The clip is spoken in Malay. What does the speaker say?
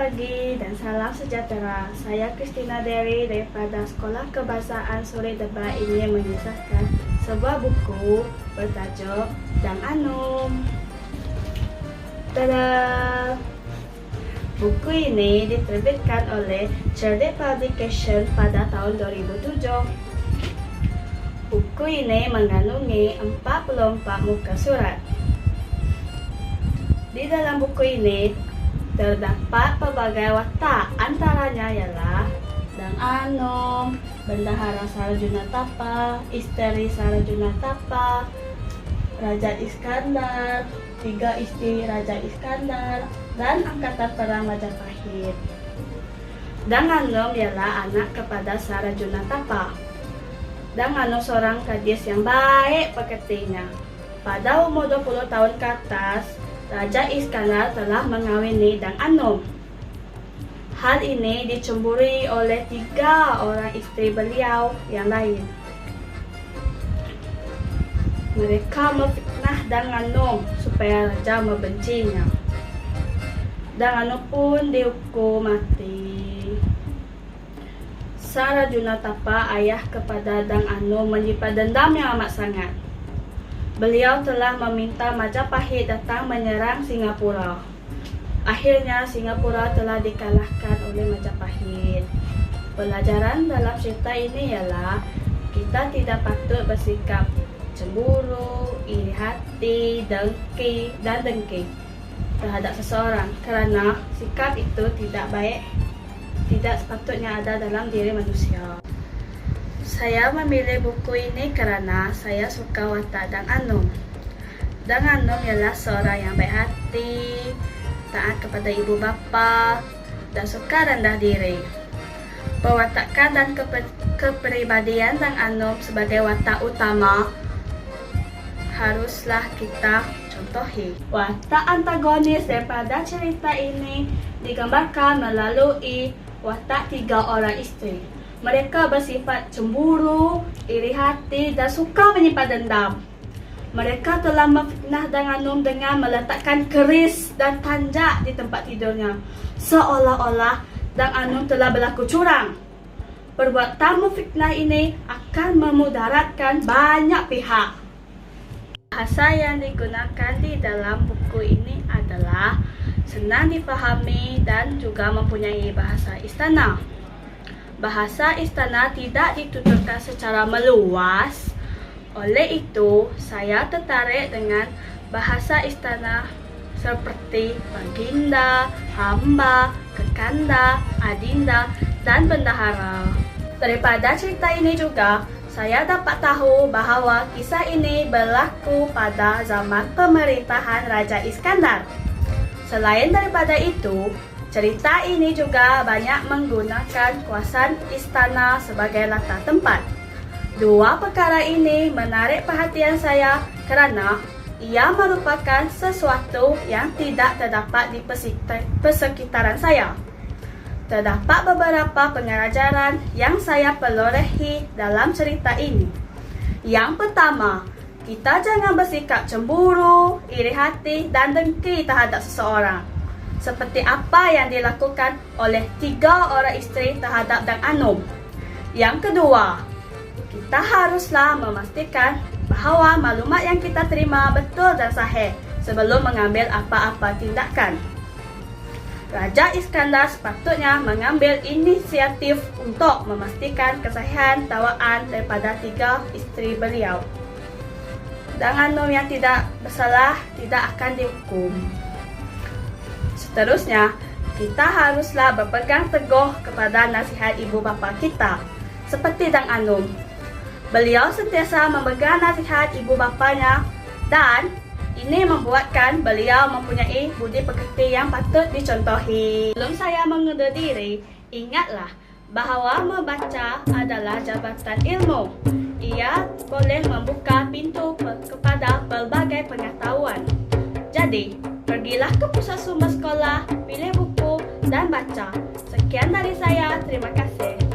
pagi dan salam sejahtera. Saya Christina Dery daripada Sekolah Kebahasaan Suri Deba ingin mengisahkan sebuah buku bertajuk Dang Anum. Tada! Buku ini diterbitkan oleh Cerdik Publication pada tahun 2007. Buku ini mengandungi 44 muka surat. Di dalam buku ini terdapat pelbagai watak, antaranya ialah Dang Anum, Bendahara Sarjunatapa, Isteri Sarjunatapa, Raja Iskandar, 3 istri Raja Iskandar, dan Angkatan Perang Majapahit. Dang Anum ialah anak kepada Sarjunatapa. Dang Anum seorang gadis yang baik pekertinya. Pada umur 20 tahun ke atas, Raja Iskandar telah mengawini Dang Anum. Hal ini dicemburi oleh 3 orang isteri beliau yang lain. Mereka memfitnah Dang Anum supaya raja membencinya. Dang Anum pun dihukum mati. Sarjunatapa, ayah kepada Dang Anum, menyimpan dendam yang amat sangat. Beliau telah meminta Majapahit datang menyerang Singapura. Akhirnya Singapura telah dikalahkan oleh Majapahit. Pelajaran dalam cerita ini ialah kita tidak patut bersikap cemburu, iri hati, dengki terhadap seseorang, kerana sikap itu tidak baik, tidak sepatutnya ada dalam diri manusia. Saya memilih buku ini kerana saya suka watak Dang Anum. Dang Anum ialah seorang yang baik hati, taat kepada ibu bapa, dan suka rendah diri. Pewatakan dan kepribadian Dang Anum sebagai watak utama haruslah kita contohi. Watak antagonis daripada cerita ini digambarkan melalui watak 3 orang isteri. Mereka bersifat cemburu, iri hati, dan suka menyimpan dendam. Mereka telah memfitnah Dang Anum dengan meletakkan keris dan tanjak di tempat tidurnya, seolah-olah Dang Anum telah berlaku curang. Perbuatan memfitnah ini akan memudaratkan banyak pihak. Bahasa yang digunakan di dalam buku ini adalah senang difahami dan juga mempunyai bahasa istana. Bahasa istana tidak dituturkan secara meluas. Oleh itu, saya tertarik dengan bahasa istana seperti baginda, hamba, kekanda, adinda, dan bendahara. Daripada cerita ini juga, saya dapat tahu bahawa kisah ini berlaku pada zaman pemerintahan Raja Iskandar. Selain daripada itu, cerita ini juga banyak menggunakan kawasan istana sebagai latar tempat. 2 perkara ini menarik perhatian saya kerana ia merupakan sesuatu yang tidak terdapat di persekitaran saya. Terdapat beberapa pengajaran yang saya perolehi dalam cerita ini. Yang pertama, kita jangan bersikap cemburu, iri hati, dan dengki terhadap seseorang, seperti apa yang dilakukan oleh 3 orang isteri terhadap Dang Anum. Yang kedua, kita haruslah memastikan bahawa maklumat yang kita terima betul dan sahih sebelum mengambil apa-apa tindakan. Raja Iskandar sepatutnya mengambil inisiatif untuk memastikan kesahihan dakwaan daripada 3 isteri beliau. Dang Anum yang tidak bersalah tidak akan dihukum. Seterusnya, kita haruslah berpegang teguh kepada nasihat ibu bapa kita, seperti Dang Anum. Beliau sentiasa memegang nasihat ibu bapanya dan ini membuatkan beliau mempunyai budi pekerti yang patut dicontohi. Sebelum saya mengundur diri, ingatlah bahawa membaca adalah jabatan ilmu. Ia boleh membuka pintu kepada pelbagai pengetahuan. Jadi, pergilah ke pusat sumber sekolah, pilih buku dan baca. Sekian dari saya, terima kasih.